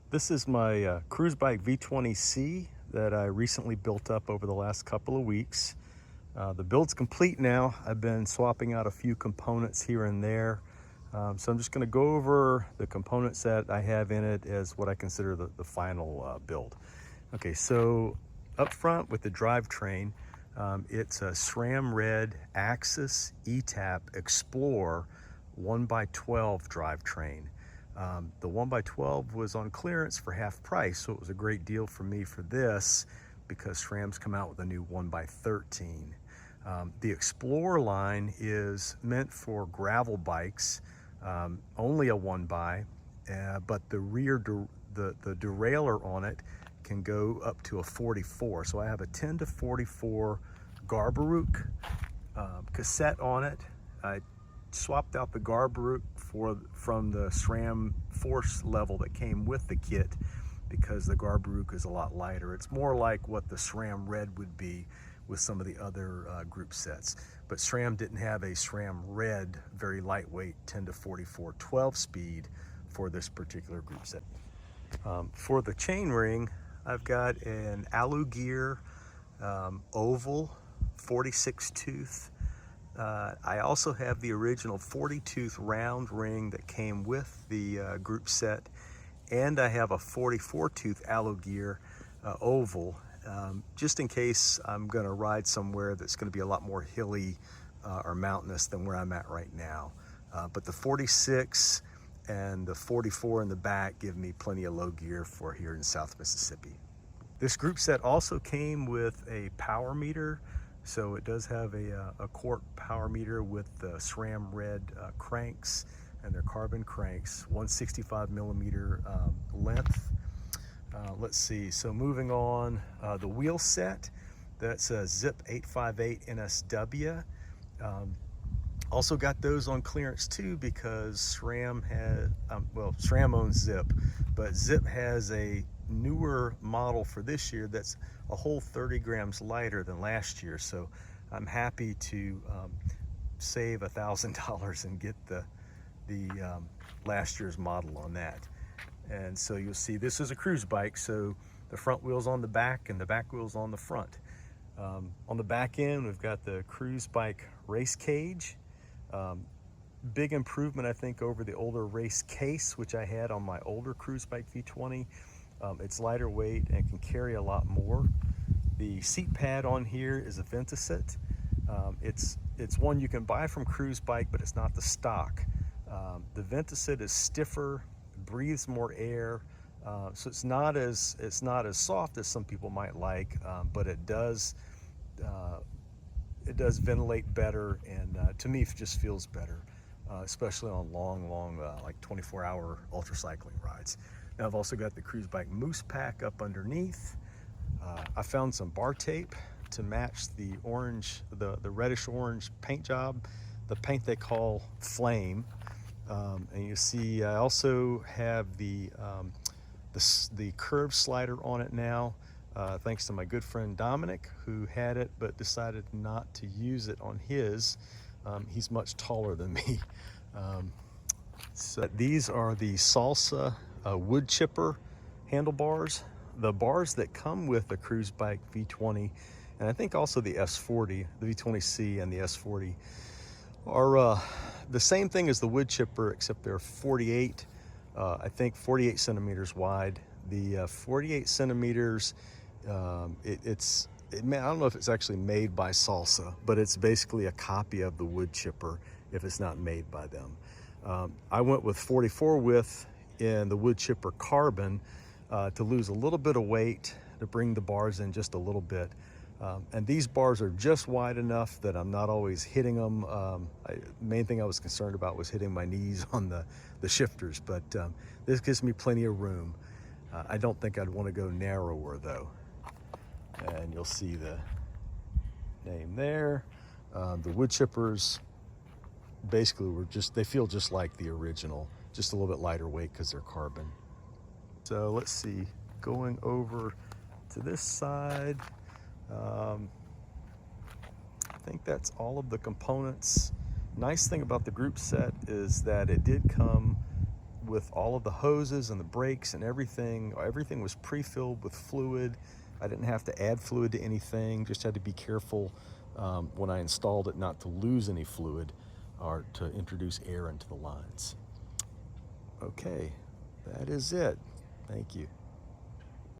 This is my cruise bike V20c that I recently built up over the last couple of weeks. The build's complete now. I've been swapping out a few components here and there. So I'm just going to go over the components that I have in it as what I consider the final build. Okay, so up front with the drivetrain, it's a SRAM Red Axis ETAP Explore 1x12 drivetrain. The 1x12 was on clearance for half price, so it was a great deal for me for this because SRAM's come out with a new 1x13. The Explorer line is meant for gravel bikes, only a 1x, but the rear the derailleur on it can go up to a 44. So I have a 10 to 44 Garbaruk cassette on it. I swapped out the Garbaruk from the SRAM force level that came with the kit because the Garbaruk is a lot lighter. It's more like what the SRAM Red would be with some of the other group sets. But SRAM didn't have a SRAM Red, very lightweight 10 to 44 12 speed for this particular group set. For the chain ring, I've got an Alu Gear oval 46 tooth. I also have the original 40 tooth round ring that came with the group set, and I have a 44 tooth Alu Gear oval, just in case I'm going to ride somewhere that's going to be a lot more hilly or mountainous than where I'm at right now. But the 46 and the 44 in the back give me plenty of low gear for here in South Mississippi. This group set also came with a power meter. So it does have a quart power meter with the SRAM Red cranks, and they're carbon cranks, 165 millimeter length. Let's see, so moving on, the wheel set, that's a Zip 858 NSW. Also got those on clearance too because SRAM had, well, SRAM owns Zip, but Zip has a newer model for this year that's a whole 30 grams lighter than last year. So I'm happy to save $1,000 and get the last year's model on that. And so you'll see this is a cruise bike, so the front wheel's on the back and the back wheel's on the front. On the back end, we've got the cruise bike race cage. Big improvement, I think, over the older race case, which I had on my older cruise bike V20. It's lighter weight and can carry a lot more. The seat pad on here is a Ventasit. It's one you can buy from Cruise Bike, but it's not the stock. The Ventasit is stiffer, breathes more air, so it's not as soft as some people might like, but it does ventilate better, and to me it just feels better, especially on long like 24-hour ultra cycling rides. Now I've also got the Cruise Bike Moose Pack up underneath. I found some bar tape to match the orange, the reddish orange paint job, the paint they call Flame. And you see I also have the curb slider on it now, thanks to my good friend Dominic, who had it but decided not to use it on his. He's much taller than me. So these are the Salsa wood chipper handlebars. The bars that come with the cruise bike V20, and I think also the S40, the V20c and the S40, are the same thing as the wood chipper, except they're 48, I think 48 centimeters wide. The 48 centimeters, I don't know if it's actually made by Salsa, but it's basically a copy of the wood chipper if it's not made by them. I went with 44 width in the wood chipper carbon to lose a little bit of weight, to bring the bars in just a little bit. And these bars are just wide enough that I'm not always hitting them. Main thing I was concerned about was hitting my knees on the shifters, but this gives me plenty of room. I don't think I'd want to go narrower though. And you'll see the name there. The wood chippers basically they feel just like the original, just a little bit lighter weight because they're carbon. So let's see, going over to this side, I think that's all of the components. Nice thing about the group set is that it did come with all of the hoses and the brakes and everything. Everything was pre-filled with fluid. I didn't have to add fluid to anything, just had to be careful when I installed it not to lose any fluid or to introduce air into the lines. Okay, that is it. Thank you.